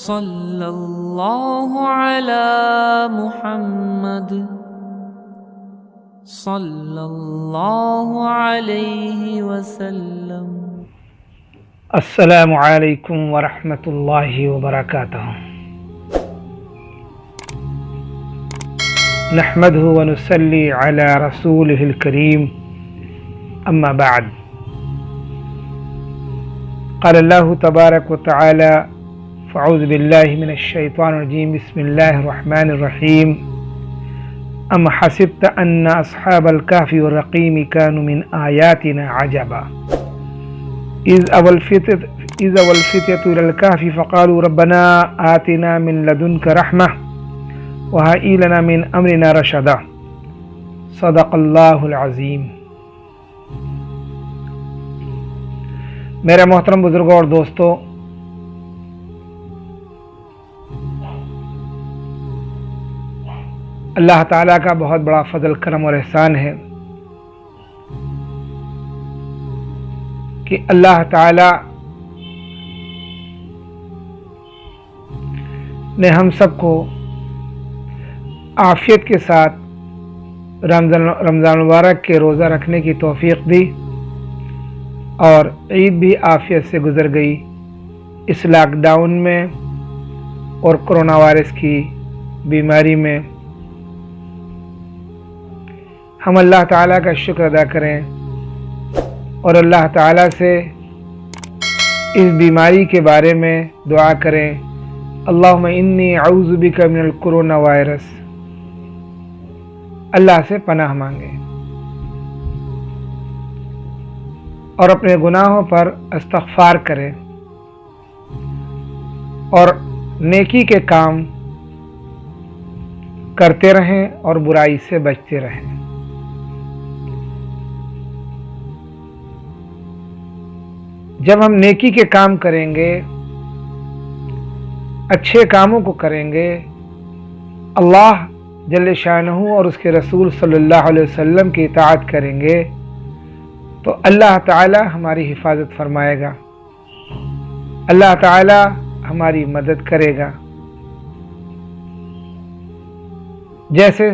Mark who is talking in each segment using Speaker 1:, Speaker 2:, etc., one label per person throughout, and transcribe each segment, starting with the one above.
Speaker 1: صلی اللہ علی محمد صلی اللہ علیہ وسلم۔
Speaker 2: السلام علیکم ورحمۃ اللہ وبرکاتہ۔ نحمده ونصلي على رسوله الكريم، اما بعد، قال الله تبارك وتعالى: فاعوذ بالله من الشيطان الرجيم، بسم الله الرحمن الرحيم. أم حسبت أن أصحاب الكهف والرقيم كانوا من آياتنا عجبا إذ أوى الفتية إلى الكهف فقالوا ربنا آتنا من لدنك رحمة وهيئ لنا من أمرنا رشدا۔ صدق اللہ العظیم۔ میرے محترم بزرگوں اور دوستوں، اللہ تعالیٰ کا بہت بڑا فضل، کرم اور احسان ہے کہ اللہ تعالیٰ نے ہم سب کو عافیت کے ساتھ رمضان مبارک کے روزہ رکھنے کی توفیق دی، اور عید بھی عافیت سے گزر گئی۔ اس لاک ڈاؤن میں اور کرونا وائرس کی بیماری میں ہم اللہ تعالیٰ کا شکر ادا کریں اور اللہ تعالیٰ سے اس بیماری کے بارے میں دعا کریں: اللہم انی اعوذ بک من الکرونا وائرس۔ اللہ سے پناہ مانگیں اور اپنے گناہوں پر استغفار کریں اور نیکی کے کام کرتے رہیں اور برائی سے بچتے رہیں۔ جب ہم نیکی کے کام کریں گے، اچھے کاموں کو کریں گے، اللہ جل شانہ اور اس کے رسول صلی اللہ علیہ وسلم کی اطاعت کریں گے، تو اللہ تعالی ہماری حفاظت فرمائے گا، اللہ تعالی ہماری مدد کرے گا۔ جیسے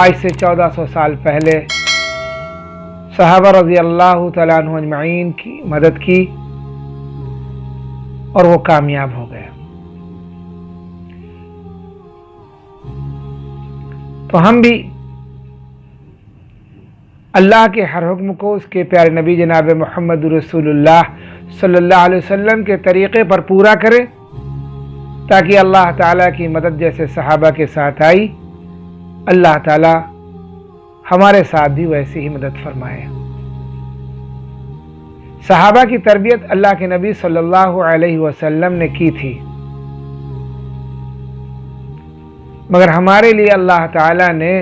Speaker 2: آج سے 1400 سال پہلے صحابہ رضی اللہ تعالیٰ عنہ اجمعین کی مدد کی اور وہ کامیاب ہو گئے۔ تو ہم بھی اللہ کے ہر حکم کو اس کے پیارے نبی جناب محمد رسول اللہ صلی اللہ علیہ وسلم کے طریقے پر پورا کریں، تاکہ اللہ تعالیٰ کی مدد جیسے صحابہ کے ساتھ آئی، اللہ تعالیٰ ہمارے ساتھ بھی ویسی ہی مدد فرمائے۔ صحابہ کی تربیت اللہ کے نبی صلی اللہ علیہ وسلم نے کی تھی، مگر ہمارے لیے اللہ تعالیٰ نے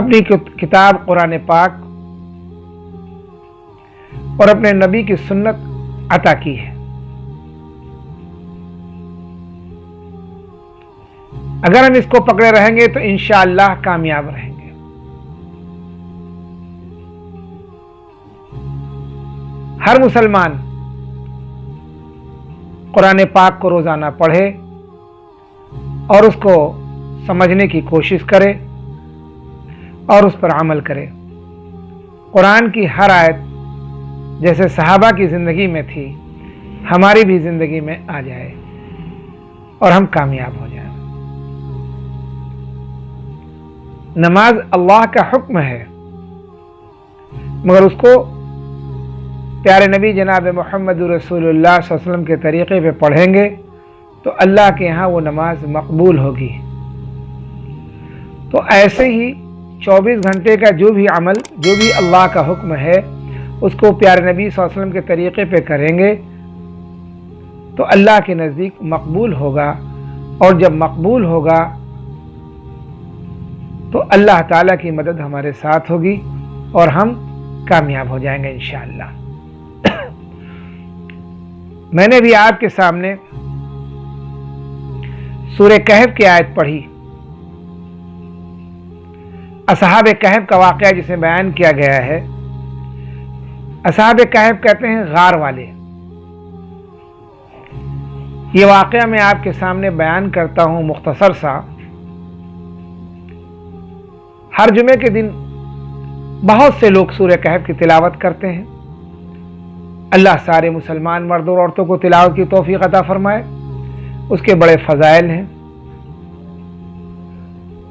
Speaker 2: اپنی کتاب قرآن پاک اور اپنے نبی کی سنت عطا کی ہے۔ اگر ہم اس کو پکڑے رہیں گے تو انشاءاللہ کامیاب رہیں گے۔ ہر مسلمان قرآن پاک کو روزانہ پڑھے اور اس کو سمجھنے کی کوشش کرے اور اس پر عمل کرے۔ قرآن کی ہر آیت جیسے صحابہ کی زندگی میں تھی، ہماری بھی زندگی میں آ جائے اور ہم کامیاب ہو جائیں۔ نماز اللہ کا حکم ہے، مگر اس کو پیارے نبی جناب محمد رسول اللہ صلی اللہ علیہ وسلم کے طریقے پہ پڑھیں گے تو اللہ کے ہاں وہ نماز مقبول ہوگی۔ تو ایسے ہی 24 گھنٹے کا جو بھی عمل، جو بھی اللہ کا حکم ہے، اس کو پیارے نبی صلی اللہ علیہ وسلم کے طریقے پہ کریں گے تو اللہ کے نزدیک مقبول ہوگا، اور جب مقبول ہوگا تو اللہ تعالیٰ کی مدد ہمارے ساتھ ہوگی اور ہم کامیاب ہو جائیں گے انشاءاللہ۔ میں نے بھی آپ کے سامنے سورہ کہف کی آیت پڑھی، اصحاب کہف کا واقعہ جسے بیان کیا گیا ہے۔ اصحاب کہف کہتے ہیں غار والے. یہ واقعہ میں آپ کے سامنے بیان کرتا ہوں مختصر سا. ہر جمعے کے دن بہت سے لوگ سورہ کہف کی تلاوت کرتے ہیں. اللہ سارے مسلمان مرد اور عورتوں کو تلاوت کی توفیق عطا فرمائے. اس کے بڑے فضائل ہیں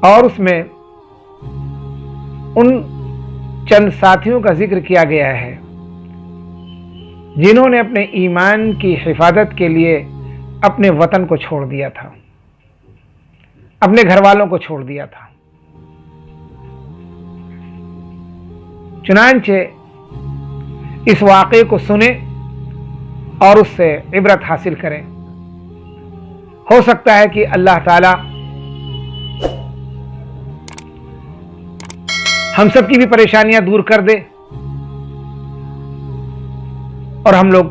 Speaker 2: اور اس میں ان چند ساتھیوں کا ذکر کیا گیا ہے جنہوں نے اپنے ایمان کی حفاظت کے لیے اپنے وطن کو چھوڑ دیا تھا، اپنے گھر والوں کو چھوڑ دیا تھا. چنانچہ اس واقعے کو سنیں اور اس سے عبرت حاصل کریں. ہو سکتا ہے کہ اللہ تعالی ہم سب کی بھی پریشانیاں دور کر دے اور ہم لوگ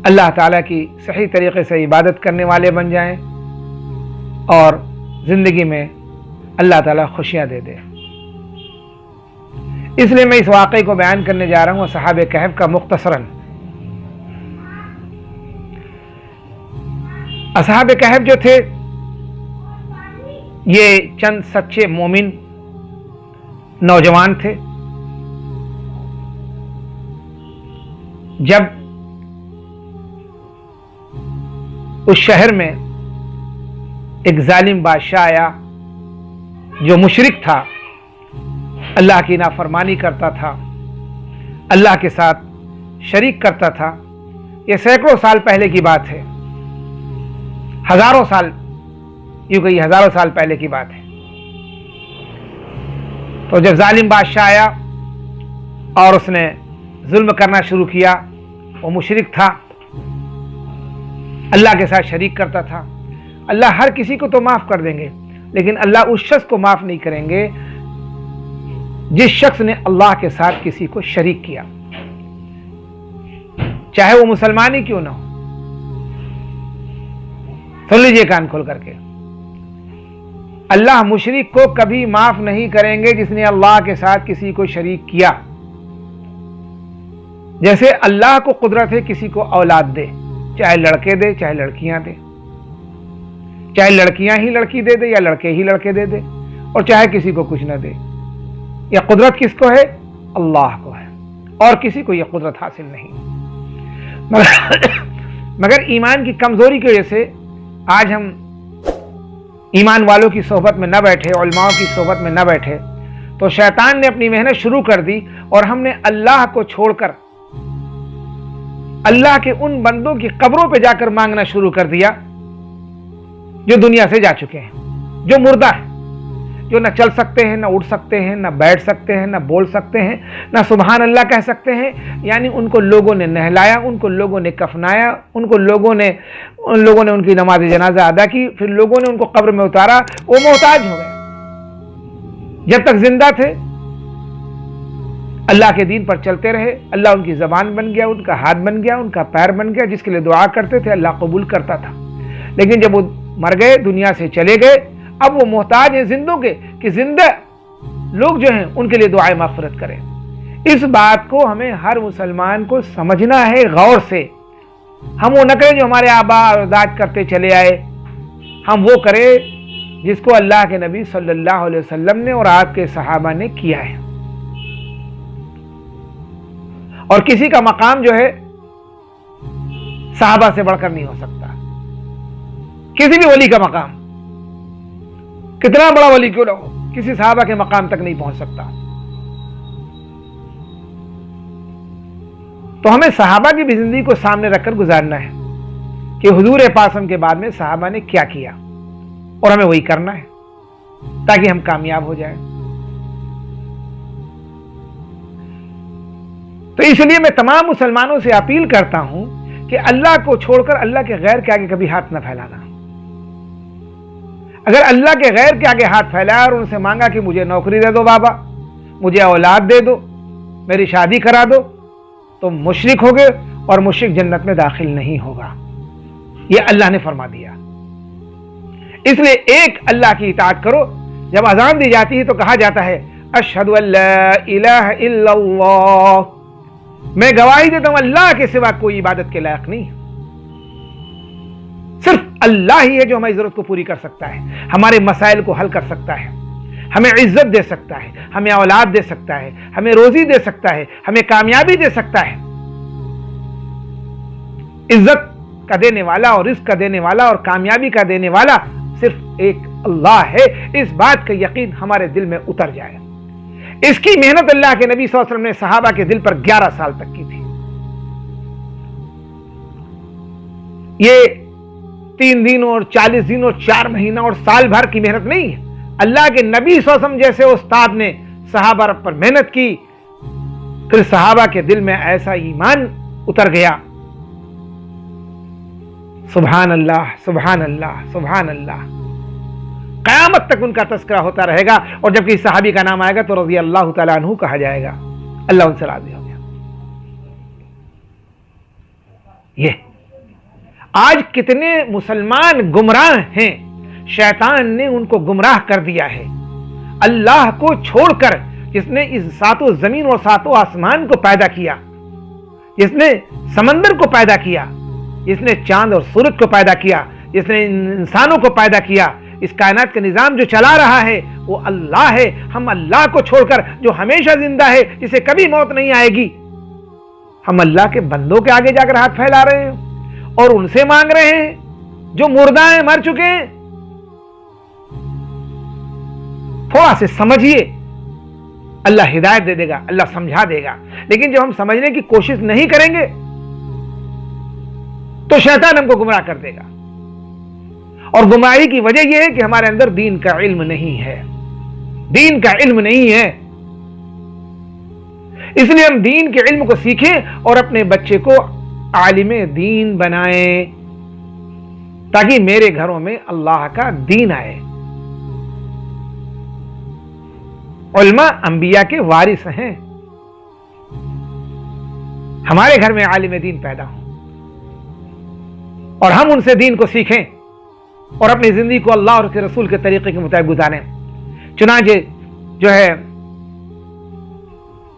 Speaker 2: اللہ تعالیٰ کی صحیح طریقے سے عبادت کرنے والے بن جائیں اور زندگی میں اللہ تعالیٰ خوشیاں دے دے. اس لیے میں اس واقعے کو بیان کرنے جا رہا ہوں اصحاب کہف کا مختصراً. اصحاب کہف جو تھے یہ چند سچے مومن نوجوان تھے. جب اس شہر میں ایک ظالم بادشاہ آیا جو مشرک تھا، اللہ کی نافرمانی کرتا تھا، اللہ کے ساتھ شریک کرتا تھا. یہ سینکڑوں سال پہلے کی بات ہے، ہزاروں سال، یوں کہ ہزاروں سال پہلے کی بات ہے. تو جب ظالم بادشاہ آیا اور اس نے ظلم کرنا شروع کیا، وہ مشرک تھا، اللہ کے ساتھ شریک کرتا تھا. اللہ ہر کسی کو تو معاف کر دیں گے، لیکن اللہ اس شخص کو معاف نہیں کریں گے جس شخص نے اللہ کے ساتھ کسی کو شریک کیا، چاہے وہ مسلمان ہی کیوں نہ ہو. سن لیجئے کان کھول کر کے، اللہ مشرک کو کبھی معاف نہیں کریں گے جس نے اللہ کے ساتھ کسی کو شریک کیا. جیسے اللہ کو قدرت ہے کسی کو اولاد دے، چاہے لڑکے دے چاہے لڑکیاں دے، چاہے لڑکیاں ہی لڑکی دے دے یا لڑکے ہی لڑکے دے دے، اور چاہے کسی کو کچھ نہ دے. یہ قدرت کس کو ہے؟ اللہ کو ہے، اور کسی کو یہ قدرت حاصل نہیں. مگر ایمان کی کمزوری کی وجہ سے آج ہم ایمان والوں کی صحبت میں نہ بیٹھے، علماء کی صحبت میں نہ بیٹھے، تو شیطان نے اپنی محنت شروع کر دی اور ہم نے اللہ کو چھوڑ کر اللہ کے ان بندوں کی قبروں پہ جا کر مانگنا شروع کر دیا جو دنیا سے جا چکے ہیں، جو مردہ ہیں، جو نہ چل سکتے ہیں، نہ اٹھ سکتے ہیں، نہ بیٹھ سکتے ہیں، نہ بول سکتے ہیں، نہ سبحان اللہ کہہ سکتے ہیں. یعنی ان کو لوگوں نے نہلایا، ان کو لوگوں نے کفنایا، ان لوگوں نے ان کی نماز جنازہ ادا کی، پھر لوگوں نے ان کو قبر میں اتارا. وہ محتاج ہو گئے. جب تک زندہ تھے اللہ کے دین پر چلتے رہے، اللہ ان کی زبان بن گیا، ان کا ہاتھ بن گیا، ان کا پیر بن گیا. جس کے لیے دعا کرتے تھے اللہ قبول کرتا تھا. لیکن جب وہ مر گئے، دنیا سے چلے گئے، اب وہ محتاج ہیں زندوں کے کہ زندہ لوگ جو ہیں ان کے لیے دعائیں مغفرت کریں. اس بات کو ہمیں ہر مسلمان کو سمجھنا ہے غور سے. ہم وہ نہ کریں جو ہمارے آباء اور اجداد کرتے چلے آئے، ہم وہ کریں جس کو اللہ کے نبی صلی اللہ علیہ وسلم نے اور آپ کے صحابہ نے کیا ہے. اور کسی کا مقام جو ہے صحابہ سے بڑھ کر نہیں ہو سکتا. کسی بھی ولی کا مقام کتنا بڑا ولی کیوں نہ ہو، کسی صحابہ کے مقام تک نہیں پہنچ سکتا. تو ہمیں صحابہ کی بھی زندگی کو سامنے رکھ کر گزارنا ہے کہ حضور پاک کے بعد میں صحابہ نے کیا کیا، اور ہمیں وہی کرنا ہے تاکہ ہم کامیاب ہو جائیں. تو اس لیے میں تمام مسلمانوں سے اپیل کرتا ہوں کہ اللہ کو چھوڑ کر اللہ کے غیر کے آگے کبھی ہاتھ نہ پھیلانا. اگر اللہ کے غیر کے آگے ہاتھ پھیلایا اور ان سے مانگا کہ مجھے نوکری دے دو بابا، مجھے اولاد دے دو، میری شادی کرا دو، تو مشرک ہو گئے اور مشرک جنت میں داخل نہیں ہوگا. یہ اللہ نے فرما دیا. اس لیے ایک اللہ کی اطاعت کرو. جب اذان دی جاتی ہے تو کہا جاتا ہے اشہد ان لا الہ الا اللہ میں گواہی دیتا ہوں اللہ کے سوا کوئی عبادت کے لائق نہیں ہے. صرف اللہ ہی ہے جو ہماری ضرورت کو پوری کر سکتا ہے, ہمارے مسائل کو حل کر سکتا ہے, ہمیں عزت دے سکتا ہے, ہمیں اولاد دے سکتا ہے, ہمیں روزی دے سکتا ہے, ہمیں کامیابی دے سکتا ہے. عزت کا دینے والا اور رزق کا دینے والا اور کامیابی کا دینے والا صرف ایک اللہ ہے. اس بات کا یقین ہمارے دل میں اتر جائے. اس کی محنت اللہ کے نبی صلی اللہ علیہ وسلم نے صحابہ کے دل پر 11 سال تک کی تھی. یہ 3 دن اور 40 دن اور 4 مہینہ اور سال بھر کی محنت نہیں ہے. اللہ کے نبی صلی اللہ علیہ وسلم جیسے استاد نے صحابہ پر محنت کی, پھر صحابہ کے دل میں ایسا ایمان اتر گیا. سبحان اللہ سبحان اللہ سبحان اللہ. قیامت تک ان کا تذکرہ ہوتا رہے گا, اور جب کسی صحابی کا نام آئے گا تو رضی اللہ تعالیٰ عنہ کہا جائے گا. اللہ ان سے راضی ہو گیا. یہ آج کتنے مسلمان گمراہ ہیں, شیطان نے ان کو گمراہ کر دیا ہے. اللہ کو چھوڑ کر, جس نے اس ساتوں زمین اور ساتوں آسمان کو پیدا کیا, جس نے سمندر کو پیدا کیا, جس نے چاند اور سورج کو پیدا کیا, جس نے انسانوں کو پیدا کیا, اس کائنات کا نظام جو چلا رہا ہے وہ اللہ ہے. ہم اللہ کو چھوڑ کر, جو ہمیشہ زندہ ہے, جسے کبھی موت نہیں آئے گی, ہم اللہ کے بندوں کے آگے جا کر ہاتھ پھیلا رہے ہیں اور ان سے مانگ رہے ہیں جو مردہ ہیں, مر چکے ہیں. تھوڑا سے سمجھیے, اللہ ہدایت دے دے گا, اللہ سمجھا دے گا. لیکن جب ہم سمجھنے کی کوشش نہیں کریں گے تو شیطان ہم کو گمراہ کر دے گا. اور گمراہی کی وجہ یہ ہے کہ ہمارے اندر دین کا علم نہیں ہے. دین کا علم نہیں ہے, اس لیے ہم دین کے علم کو سیکھیں اور اپنے بچے کو عالم دین بنائیں, تاکہ میرے گھروں میں اللہ کا دین آئے. علماء انبیاء کے وارث ہیں. ہمارے گھر میں عالم دین پیدا ہوں اور ہم ان سے دین کو سیکھیں اور اپنی زندگی کو اللہ اور اس کے رسول کے طریقے کے مطابق گزاریں. چنانچہ جو ہے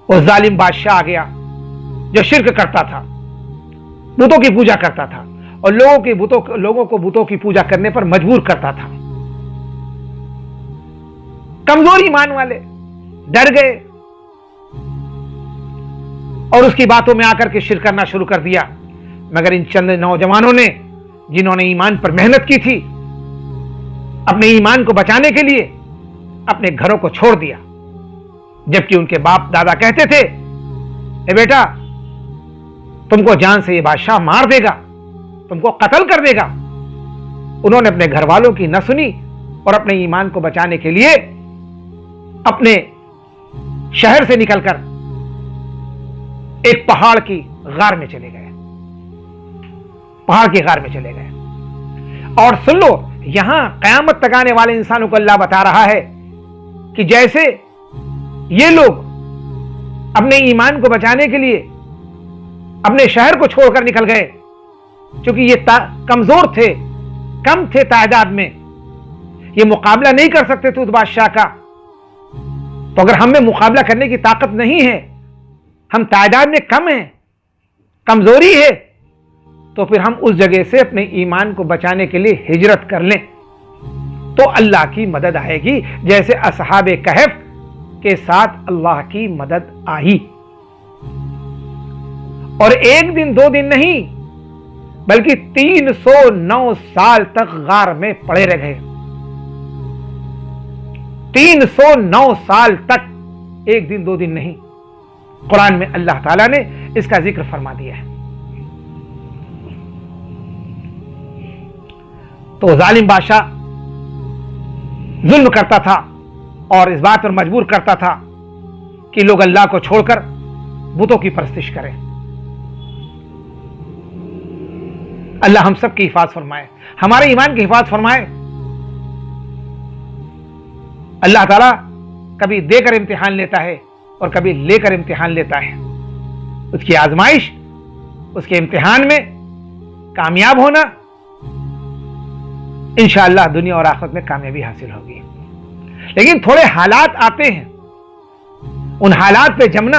Speaker 2: وہ ظالم بادشاہ آ گیا جو شرک کرتا تھا, بتوں کی پوجا کرتا تھا اور لوگوں کو بتوں کی پوجا کرنے پر مجبور کرتا تھا. کمزور ایمان والے ڈر گئے اور اس کی باتوں میں آ کر کے شرک کرنا شروع کر دیا. مگر ان چند نوجوانوں نے, جنہوں نے ایمان پر محنت کی تھی, اپنے ایمان کو بچانے کے لیے اپنے گھروں کو چھوڑ دیا. جبکہ ان کے باپ دادا کہتے تھے, اے بیٹا تم کو جان سے یہ بادشاہ مار دے گا, تم کو قتل کر دے گا. انہوں نے اپنے گھر والوں کی نہ سنی اور اپنے ایمان کو بچانے کے لیے اپنے شہر سے نکل کر ایک پہاڑ کی غار میں چلے گئے. پہاڑ کی غار میں چلے گئے. اور سن لو, یہاں قیامت تک آنے والے انسانوں کو اللہ بتا رہا ہے کہ جیسے یہ لوگ اپنے ایمان کو بچانے کے لیے اپنے شہر کو چھوڑ کر نکل گئے, چونکہ یہ کمزور تھے, کم تھے تعداد میں, یہ مقابلہ نہیں کر سکتے تھے اس بادشاہ کا. تو اگر ہم میں مقابلہ کرنے کی طاقت نہیں ہے, ہم تعداد میں کم ہیں, کمزوری ہے, تو پھر ہم اس جگہ سے اپنے ایمان کو بچانے کے لیے ہجرت کر لیں تو اللہ کی مدد آئے گی, جیسے اصحاب کہف کے ساتھ اللہ کی مدد آئی. اور 1 دن 2 دن نہیں بلکہ 309 سال تک غار میں پڑے رہ گئے. 309 سال تک, 1 دن 2 دن نہیں. قرآن میں اللہ تعالیٰ نے اس کا ذکر فرما دیا ہے. تو ظالم بادشاہ ظلم کرتا تھا اور اس بات پر مجبور کرتا تھا کہ لوگ اللہ کو چھوڑ کر بتوں کی پرستش کریں. اللہ ہم سب کی حفاظت فرمائے, ہمارے ایمان کی حفاظت فرمائے. اللہ تعالیٰ کبھی دے کر امتحان لیتا ہے اور کبھی لے کر امتحان لیتا ہے. اس کی آزمائش, اس کے امتحان میں کامیاب ہونا, انشاءاللہ دنیا اور آخرت میں کامیابی حاصل ہوگی. لیکن تھوڑے حالات آتے ہیں, ان حالات پہ جمنا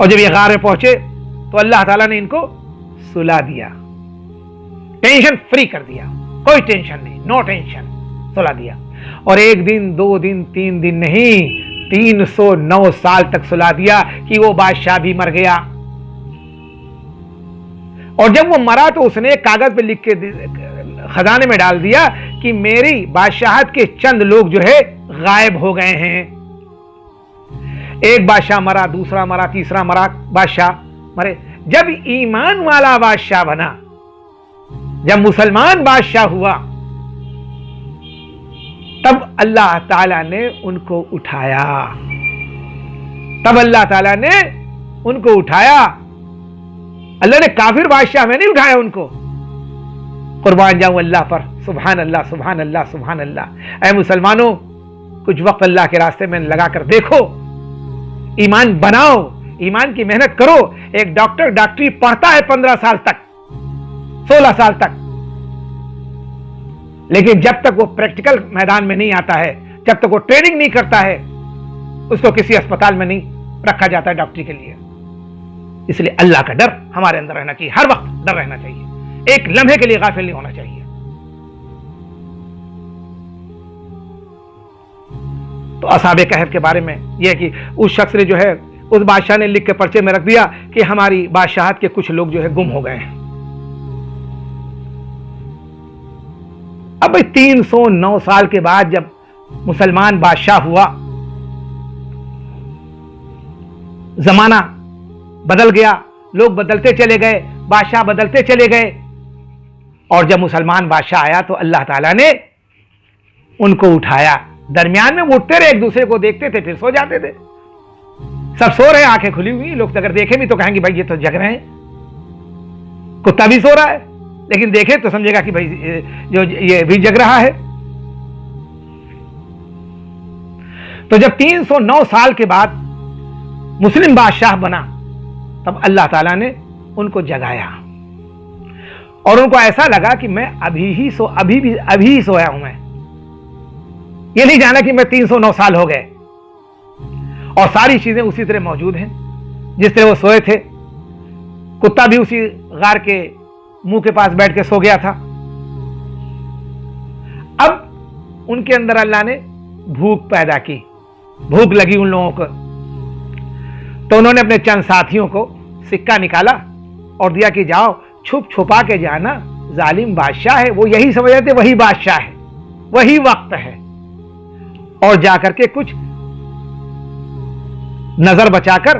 Speaker 2: اور جب یہ غار میں پہنچے تو اللہ تعالیٰ نے ان کو سلا دیا، ٹینشن فری کر دیا، کوئی ٹینشن نہیں، نو ٹینشن، سلا دیا۔ اور ایک دن، 2 دن، 3 دن نہیں، 309 سال تک سلا دیا کہ وہ بادشاہ بھی مر گیا۔ اور جب وہ مرا تو اس نے ایک کاغذ پہ لکھ کے خزانے میں ڈال دیا کہ میری بادشاہت کے چند لوگ جو ہے غائب ہو گئے ہیں۔ ایک بادشاہ مرا، دوسرا مرا، تیسرا مرا، بادشاہ مرے۔ جب ایمان والا بادشاہ بنا، جب مسلمان بادشاہ ہوا، تب اللہ تعالیٰ نے ان کو اٹھایا، تب اللہ تعالیٰ نے ان کو اٹھایا۔ اللہ نے کافر بادشاہ میں نہیں اٹھایا ان کو۔ قربان جاؤں اللہ پر، سبحان اللہ، سبحان اللہ، سبحان اللہ۔ اے مسلمانوں، کچھ وقت اللہ کے راستے میں لگا کر دیکھو، ایمان بناؤ، ایمان کی محنت کرو۔ ایک ڈاکٹر ڈاکٹری پڑھتا ہے 15 سال تک، 16 سال تک، لیکن جب تک وہ پریکٹیکل میدان میں نہیں آتا ہے، جب تک وہ ٹریننگ نہیں کرتا ہے، اس کو کسی اسپتال میں نہیں رکھا جاتا ہے ڈاکٹری کے لیے۔ اس لیے اللہ کا ڈر ہمارے اندر رہنا چاہیے، ہر وقت ڈر رہنا چاہیے، ایک لمحے کے لیے غافل نہیں ہونا چاہیے۔ تو اصحاب کہف کے بارے میں یہ کہ اس شخص نے جو ہے، اس بادشاہ نے لکھ کے پرچے میں رکھ دیا کہ ہماری بادشاہت کے کچھ لوگ جو ہے گم ہو گئے ہیں۔ اب 309 سال کے بعد جب مسلمان بادشاہ ہوا، زمانہ بدل گیا، لوگ بدلتے چلے گئے، بادشاہ بدلتے چلے گئے، اور جب مسلمان بادشاہ آیا تو اللہ تعالیٰ نے ان کو اٹھایا۔ درمیان میں وہ اٹھتے رہے، ایک دوسرے کو دیکھتے تھے، پھر سو جاتے تھے۔ سب سو رہے ہیں، آنکھیں کھلی ہوئی، لوگ اگر دیکھیں بھی تو کہیں گے بھائی یہ تو جگ رہے ہیں۔ کتا بھی سو رہا ہے، لیکن دیکھے تو سمجھے گا کہ بھائی جو یہ بھی جگ رہا ہے۔ تو جب 309 سال کے بعد مسلم بادشاہ بنا، تب اللہ تعالیٰ نے ان کو جگایا، اور ان کو ایسا لگا کہ میں ابھی ہی سویا ہوں، میں یہ نہیں جانا کہ میں 309 سال ہو گئے، اور ساری چیزیں اسی طرح موجود ہیں جس طرح وہ سوئے تھے۔ کتا بھی اسی غار کے منہ کے پاس بیٹھ کے سو گیا تھا۔ اب ان کے اندر اللہ نے بھوک پیدا کی، بھوک لگی ان لوگوں کو، تو انہوں نے اپنے چند ساتھیوں کو سکہ نکالا اور دیا کہ جاؤ چھپ چھپا کے جانا، ظالم بادشاہ ہے، وہ یہی سمجھ تھے وہی بادشاہ ہے، وہی وقت ہے، اور جا کر کے کچھ نظر بچا کر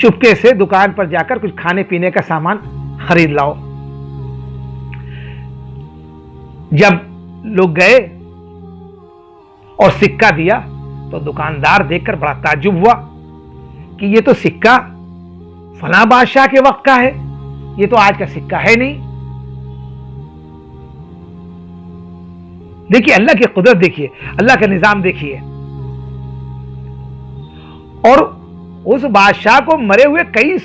Speaker 2: چپکے سے دکان پر جا کر کچھ کھانے پینے کا سامان خرید لاؤ۔ جب لوگ گئے اور سکہ دیا تو دکاندار دیکھ کر بڑا تعجب ہوا کہ یہ تو سکہ فلاں بادشاہ کے وقت کا ہے، یہ تو آج کا سکہ ہے نہیں۔ دیکھیے اللہ کی قدرت، دیکھیے اللہ کا نظام، دیکھیے۔ اور اس بادشاہ کو مرے ہوئے کئی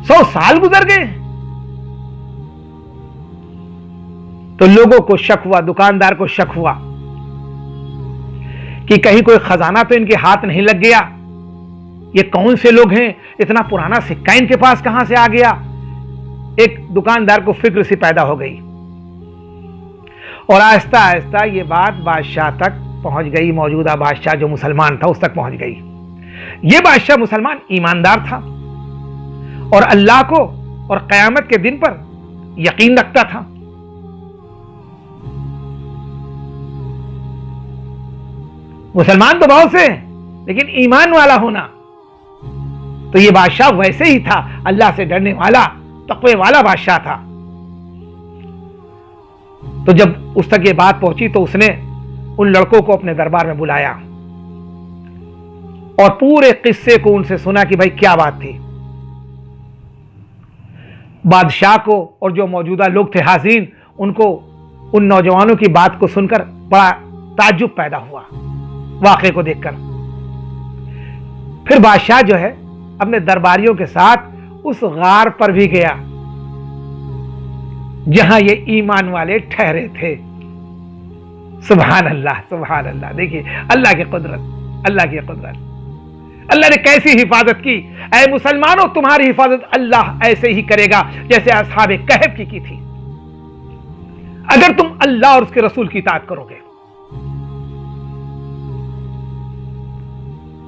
Speaker 2: 100 سال گزر گئے، تو لوگوں کو شک ہوا، دکاندار کو شک ہوا کہ کہیں کوئی خزانہ تو ان کے ہاتھ نہیں لگ گیا، یہ کون سے لوگ ہیں، اتنا پرانا سکہ ان کے پاس کہاں سے آ گیا۔ ایک دکاندار کو فکر سی پیدا ہو گئی، اور آہستہ آہستہ یہ بات بادشاہ تک پہنچ گئی، موجودہ بادشاہ جو مسلمان تھا اس تک پہنچ گئی۔ یہ بادشاہ مسلمان ایماندار تھا، اور اللہ کو اور قیامت کے دن پر یقین رکھتا تھا۔ مسلمان تو بہت سے ہیں، لیکن ایمان والا ہونا، تو یہ بادشاہ ویسے ہی تھا، اللہ سے ڈرنے والا، تقوی والا بادشاہ تھا۔ تو جب اس تک یہ بات پہنچی تو اس نے ان لڑکوں کو اپنے دربار میں بلایا اور پورے قصے کو ان سے سنا کہ بھائی کیا بات تھی۔ بادشاہ کو اور جو موجودہ لوگ تھے حاضرین، ان کو ان نوجوانوں کی بات کو سن کر بڑا تعجب پیدا ہوا واقعے کو دیکھ کر۔ پھر بادشاہ جو ہے اپنے درباریوں کے ساتھ اس غار پر بھی گیا جہاں یہ ایمان والے ٹھہرے تھے۔ سبحان اللہ، سبحان اللہ۔ دیکھیے اللہ کی قدرت، اللہ کی قدرت، اللہ نے کیسی حفاظت کی؟ اے مسلمانوں، تمہاری حفاظت اللہ ایسے ہی کرے گا جیسے اصحاب کہف کی تھی، اگر تم اللہ اور اس کے رسول کی اطاعت کرو گے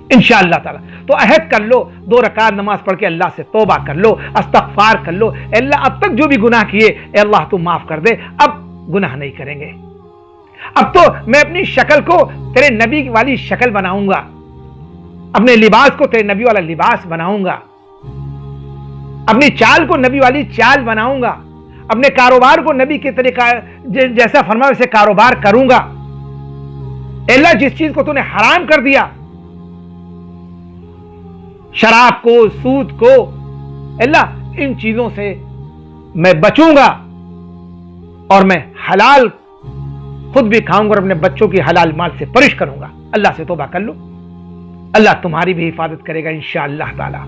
Speaker 2: انشاءاللہ تعالی۔ تو عہد کر لو، 2 رکعت نماز پڑھ کے اللہ سے توبہ کر لو، استغفار کر لو، اے اللہ اب تک جو بھی گناہ کیے اے اللہ تو معاف کر دے، اب گناہ نہیں کریں گے، اب تو میں اپنی شکل کو تیرے نبی والی شکل بناؤں گا، اپنے لباس کو تیرے نبی والا لباس بناؤں گا، اپنی چال کو نبی والی چال بناؤں گا، اپنے کاروبار کو نبی کے طریقہ جیسا فرمایا ویسے کاروبار کروں گا۔ اے اللہ جس چیز کو تو نے حرام کر دیا، شراب کو، سود کو، اللہ ان چیزوں سے میں بچوں گا اور میں حلال خود بھی کھاؤں گا اور اپنے بچوں کی حلال مال سے پرہیز کروں گا۔ اللہ سے توبہ کر لو، اللہ تمہاری بھی حفاظت کرے گا انشاءاللہ تعالی،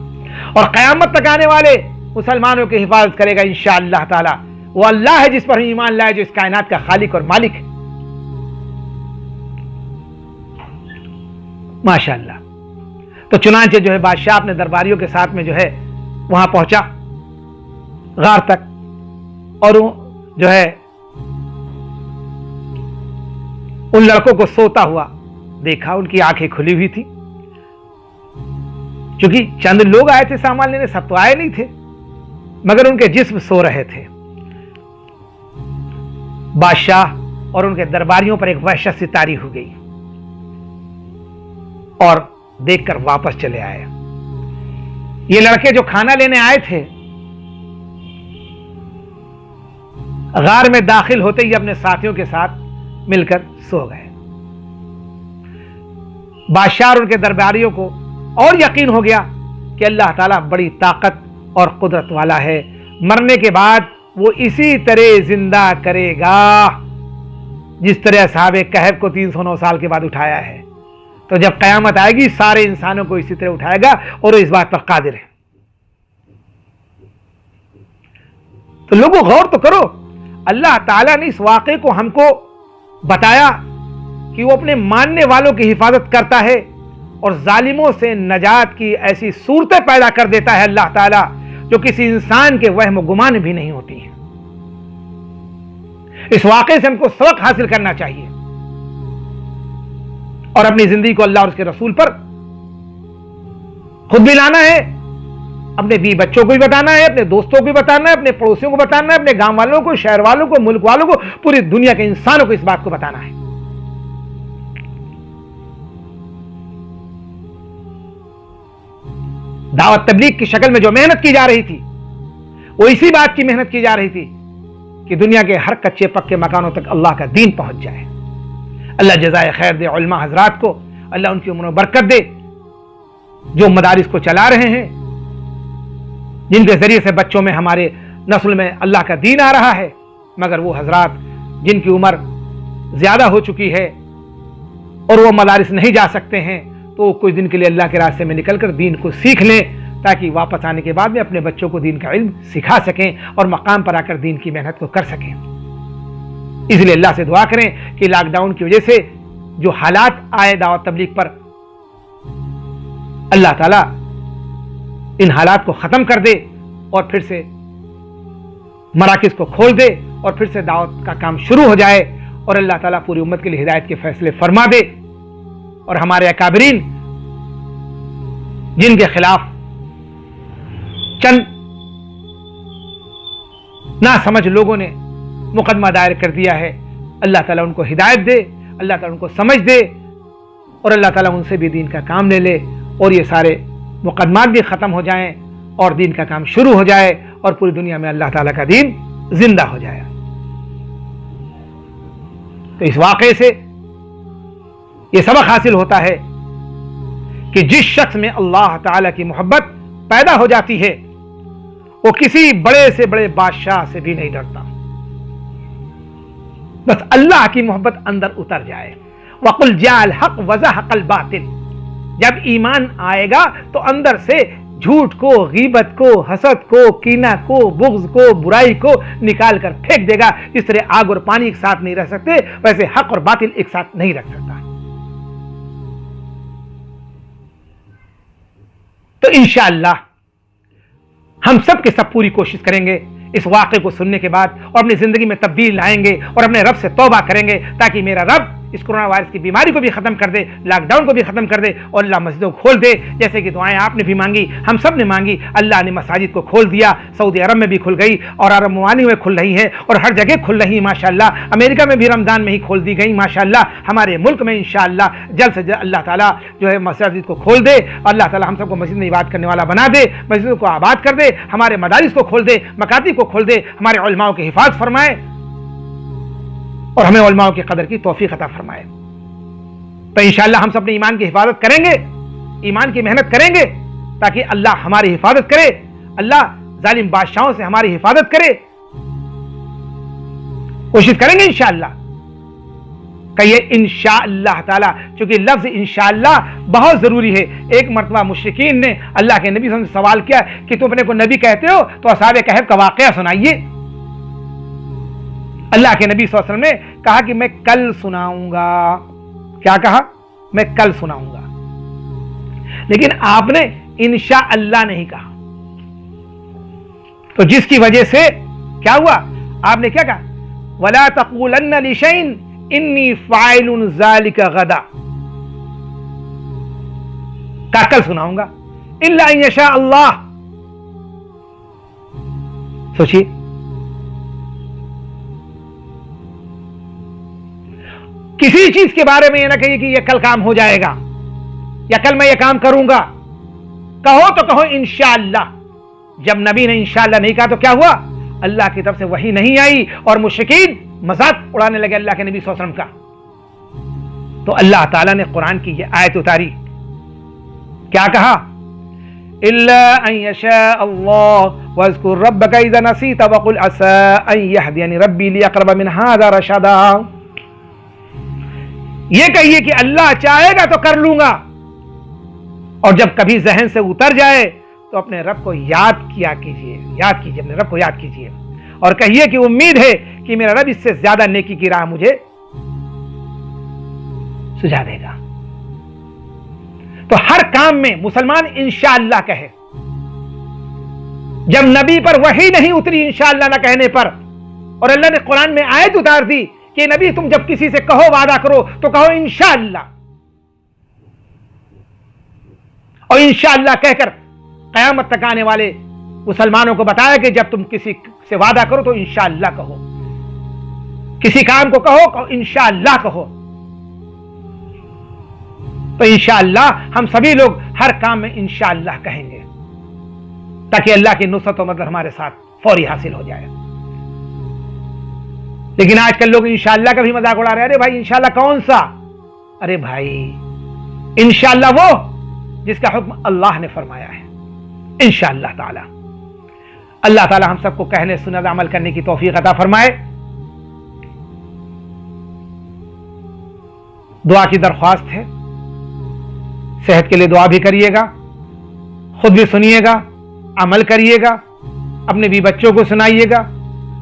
Speaker 2: اور قیامت تک آنے والے مسلمانوں کی حفاظت کرے گا انشاءاللہ تعالی۔ وہ اللہ ہے جس پر ایمان لائے، جو اس کائنات کا خالق اور مالک ہے۔ ماشاءاللہ۔ تو چنانچہ جو ہے بادشاہ اپنے درباریوں کے ساتھ میں جو ہے وہاں پہنچا غار تک، اور جو ہے ان لڑکوں کو سوتا ہوا دیکھا، ان کی آنکھیں کھلی ہوئی تھی، چونکہ چند لوگ آئے تھے سامان لینے، سب تو آئے نہیں تھے، مگر ان کے جسم سو رہے تھے۔ بادشاہ اور ان کے درباریوں پر ایک وحشت سی طاری ہو گئی اور دیکھ کر واپس چلے آئے۔ یہ لڑکے جو کھانا لینے آئے تھے غار میں داخل ہوتے ہی اپنے ساتھیوں کے ساتھ مل کر سو گئے۔ بادشاہ اور ان کے درباریوں کو اور یقین ہو گیا کہ اللہ تعالیٰ بڑی طاقت اور قدرت والا ہے، مرنے کے بعد وہ اسی طرح زندہ کرے گا جس طرح اصحاب کہف کو 309 سال کے بعد اٹھایا ہے۔ تو جب قیامت آئے گی سارے انسانوں کو اسی طرح اٹھائے گا، اور وہ اس بات پر قادر ہے۔ تو لوگوں غور تو کرو، اللہ تعالیٰ نے اس واقعے کو ہم کو بتایا کہ وہ اپنے ماننے والوں کی حفاظت کرتا ہے اور ظالموں سے نجات کی ایسی صورتیں پیدا کر دیتا ہے اللہ تعالیٰ جو کسی انسان کے وہم و گمان بھی نہیں ہوتی ہیں۔ اس واقعے سے ہم کو سبق حاصل کرنا چاہیے اور اپنی زندگی کو اللہ اور اس کے رسول پر خود بھی لانا ہے، اپنے بیوی بچوں کو بھی بتانا ہے، اپنے دوستوں کو بھی بتانا ہے، اپنے پڑوسیوں کو بتانا ہے، اپنے گاؤں والوں کو، شہر والوں کو، ملک والوں کو، پوری دنیا کے انسانوں کو اس بات کو بتانا ہے۔ دعوت تبلیغ کی شکل میں جو محنت کی جا رہی تھی وہ اسی بات کی محنت کی جا رہی تھی کہ دنیا کے ہر کچے پکے مکانوں تک اللہ کا دین پہنچ جائے۔ اللہ جزائے خیر دے علماء حضرات کو، اللہ ان کی عمر و برکت دے، جو مدارس کو چلا رہے ہیں، جن کے ذریعے سے بچوں میں ہمارے نسل میں اللہ کا دین آ رہا ہے، مگر وہ حضرات جن کی عمر زیادہ ہو چکی ہے اور وہ مدارس نہیں جا سکتے ہیں، تو وہ کچھ دن کے لیے اللہ کے راستے میں نکل کر دین کو سیکھ لیں، تاکہ واپس آنے کے بعد میں اپنے بچوں کو دین کا علم سکھا سکیں اور مقام پر آ کر دین کی محنت کو کر سکیں۔ اس لیے اللہ سے دعا کریں کہ لاک ڈاؤن کی وجہ سے جو حالات آئے دعوت تبلیغ پر، اللہ تعالیٰ ان حالات کو ختم کر دے اور پھر سے مراکز کو کھول دے اور پھر سے دعوت کا کام شروع ہو جائے، اور اللہ تعالیٰ پوری امت کے لیے ہدایت کے فیصلے فرما دے، اور ہمارے اکابرین جن کے خلاف چند نا سمجھ لوگوں نے مقدمہ دائر کر دیا ہے، اللہ تعالیٰ ان کو ہدایت دے، اللہ تعالیٰ ان کو سمجھ دے، اور اللہ تعالیٰ ان سے بھی دین کا کام لے لے، اور یہ سارے مقدمات بھی ختم ہو جائیں اور دین کا کام شروع ہو جائے، اور پوری دنیا میں اللہ تعالیٰ کا دین زندہ ہو جائے۔ تو اس واقعے سے یہ سبق حاصل ہوتا ہے کہ جس شخص میں اللہ تعالیٰ کی محبت پیدا ہو جاتی ہے وہ کسی بڑے سے بڑے بادشاہ سے بھی نہیں ڈرتا، بس اللہ کی محبت اندر اتر جائے۔ وَقُلْ جَاءَ الْحَقُّ وَزَهَقَ الْبَاطِلُ، جب ایمان آئے گا تو اندر سے جھوٹ کو، غیبت کو، حسد کو، کینہ کو، بغض کو، برائی کو نکال کر پھینک دے گا۔ جس طرح آگ اور پانی ایک ساتھ نہیں رہ سکتے، ویسے حق اور باطل ایک ساتھ نہیں رکھ سکتا۔ تو انشاءاللہ ہم سب کے سب پوری کوشش کریں گے اس واقعے کو سننے کے بعد اور اپنی زندگی میں تبدیل لائیں گے اور اپنے رب سے توبہ کریں گے تاکہ میرا رب اس کورونا وائرس کی بیماری کو بھی ختم کر دے، لاک ڈاؤن کو بھی ختم کر دے اور اللہ مسجدوں کو کھول دے، جیسے کہ دعائیں آپ نے بھی مانگی، ہم سب نے مانگی، اللہ نے مساجد کو کھول دیا، سعودی عرب میں بھی کھل گئی اور عرب ممالک میں کھل رہی ہے اور ہر جگہ کھل رہی ہیں ماشاءاللہ، امریکہ میں بھی رمضان میں ہی کھول دی گئی ماشاءاللہ، ہمارے ملک میں انشاءاللہ جلد سے جلد اللہ تعالیٰ جو ہے مساجد کو کھول دے، اللہ تعالیٰ ہم سب کو مسجد میں عبادت کرنے والا بنا دے، مسجدوں کو آباد کر دے، ہمارے مدارس کو کھول دے، مکاتب کو کھول دے، ہمارے علماء کی حفاظت فرمائے اور ہمیں علماء کی قدر کی توفیق عطا فرمائے۔ تو انشاءاللہ ہم سب اپنے ایمان کی حفاظت کریں گے، ایمان کی محنت کریں گے تاکہ اللہ ہماری حفاظت کرے، اللہ ظالم بادشاہوں سے ہماری حفاظت کرے، کوشش کریں گے انشاءاللہ۔ کہیے انشاءاللہ تعالی، چونکہ لفظ انشاءاللہ بہت ضروری ہے۔ ایک مرتبہ مشرکین نے اللہ کے نبی صلی اللہ علیہ وسلم سے سوال کیا کہ تم اپنے کو نبی کہتے ہو تو اصحاب کہف کا واقعہ سنائیے۔ اللہ کے نبی صلی اللہ علیہ وسلم نے کہا کہ میں کل سناؤں گا۔ کیا کہا؟ میں کل سناؤں گا۔ لیکن آپ نے انشاءاللہ نہیں کہا، تو جس کی وجہ سے کیا ہوا؟ آپ نے کیا کہا؟ وَلَا تَقُولَنَّ لِشَيْءٍ إِنِّي فَاعِلٌ ذَلِكَ غَدًا، کہا کل سناؤں گا، إِلَّا أَن يَشَاءَ اللَّهُ۔ سوچیے، کسی چیز کے بارے میں یہ نہ کہیے کہ یہ کل کام ہو جائے گا یا کل میں یہ کام کروں گا، کہو تو کہو انشاءاللہ۔ جب نبی نے انشاءاللہ نہیں کہا تو کیا ہوا؟ اللہ کی طرف سے وحی نہیں آئی اور مشرکین مذاق اڑانے لگے اللہ کے نبی صلی اللہ علیہ وسلم کا۔ تو اللہ تعالیٰ نے قرآن کی یہ آیت اتاری، کیا کہا؟ إِلَّا أَن يَشَاءَ اللَّهُ وَاذْكُرْ رَبَّكَ إِذَا نَسِيتَ وَقُلْ عَسَىٰ أَن يَهْدِيَنِ رَبِّي لِأَقْرَبَ مِنْ هَٰذَا رَشَدًا۔ یہ کہیے کہ اللہ چاہے گا تو کر لوں گا، اور جب کبھی ذہن سے اتر جائے تو اپنے رب کو یاد کیا کیجئے، یاد کیجئے، اپنے رب کو یاد کیجئے اور کہیے کہ امید ہے کہ میرا رب اس سے زیادہ نیکی کی راہ مجھے سجھا دے گا۔ تو ہر کام میں مسلمان انشاءاللہ کہے۔ جب نبی پر وحی نہیں اتری انشاءاللہ نہ کہنے پر، اور اللہ نے قرآن میں آیت اتار دی کہ نبی تم جب کسی سے کہو وعدہ کرو تو کہو انشاءاللہ، اور انشاءاللہ کہہ کر قیامت تک آنے والے مسلمانوں کو بتایا کہ جب تم کسی سے وعدہ کرو تو انشاءاللہ کہو، کسی کام کو کہو انشاءاللہ کہو۔ تو انشاءاللہ ہم سبھی لوگ ہر کام میں انشاءاللہ کہیں گے تاکہ اللہ کی نصرت و مدد ہمارے ساتھ فوری حاصل ہو جائے۔ لیکن آج کل لوگ انشاءاللہ کا بھی مذاق اڑا رہے ہیں، ارے بھائی انشاءاللہ کون سا؟ ارے بھائی انشاءاللہ وہ جس کا حکم اللہ نے فرمایا ہے انشاءاللہ تعالی۔ اللہ تعالی ہم سب کو کہنے سننے اور عمل کرنے کی توفیق عطا فرمائے۔ دعا کی درخواست ہے، صحت کے لیے دعا بھی کریے گا، خود بھی سنیے گا، عمل کریے گا، اپنے بھی بچوں کو سنائیے گا،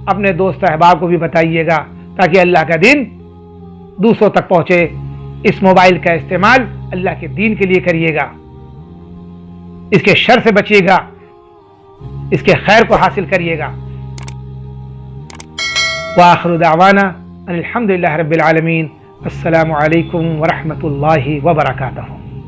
Speaker 2: اپنے دوست احباب کو بھی بتائیے گا تاکہ اللہ کا دین دوسروں تک پہنچے۔ اس موبائل کا استعمال اللہ کے دین کے لیے کریے گا، اس کے شر سے بچیے گا، اس کے خیر کو حاصل کریے گا۔ وآخر دعوانا ان الحمدللہ رب العالمین۔ السلام علیکم ورحمۃ اللہ وبرکاتہ۔